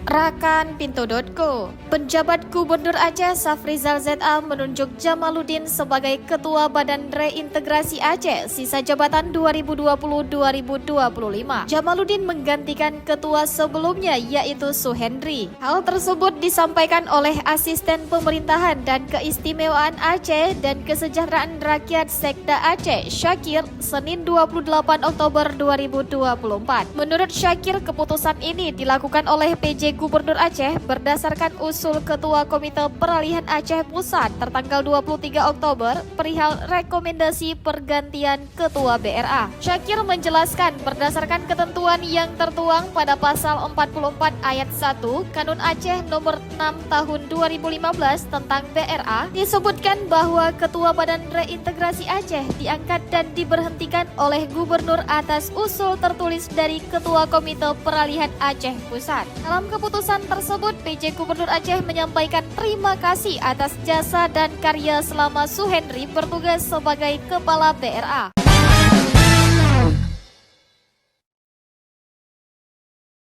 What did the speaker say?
Rakan Pintu.co. Penjabat Gubernur Aceh Safrizal ZA menunjuk Jamaluddin sebagai Ketua Badan Reintegrasi Aceh sisa jabatan 2020-2025. Jamaluddin menggantikan ketua sebelumnya yaitu Suhendri. Hal tersebut disampaikan oleh Asisten Pemerintahan dan Keistimewaan Aceh dan Kesejahteraan Rakyat Sekda Aceh Syakir Senin 28 Oktober 2024. Menurut Syakir, keputusan ini dilakukan oleh PJ Gubernur Aceh berdasarkan usul Ketua Komite Peralihan Aceh Pusat tertanggal 23 Oktober perihal rekomendasi pergantian Ketua BRA. Syakir menjelaskan berdasarkan ketentuan yang tertuang pada pasal 44 ayat 1 Kanun Aceh nomor 6 tahun 2015 tentang BRA disebutkan bahwa Ketua Badan Reintegrasi Aceh diangkat dan diberhentikan oleh Gubernur atas usul tertulis dari Ketua Komite Peralihan Aceh Pusat. Dalam keputusan tersebut, PJ Gubernur Aceh menyampaikan terima kasih atas jasa dan karya selama Suhendri bertugas sebagai Kepala BRA.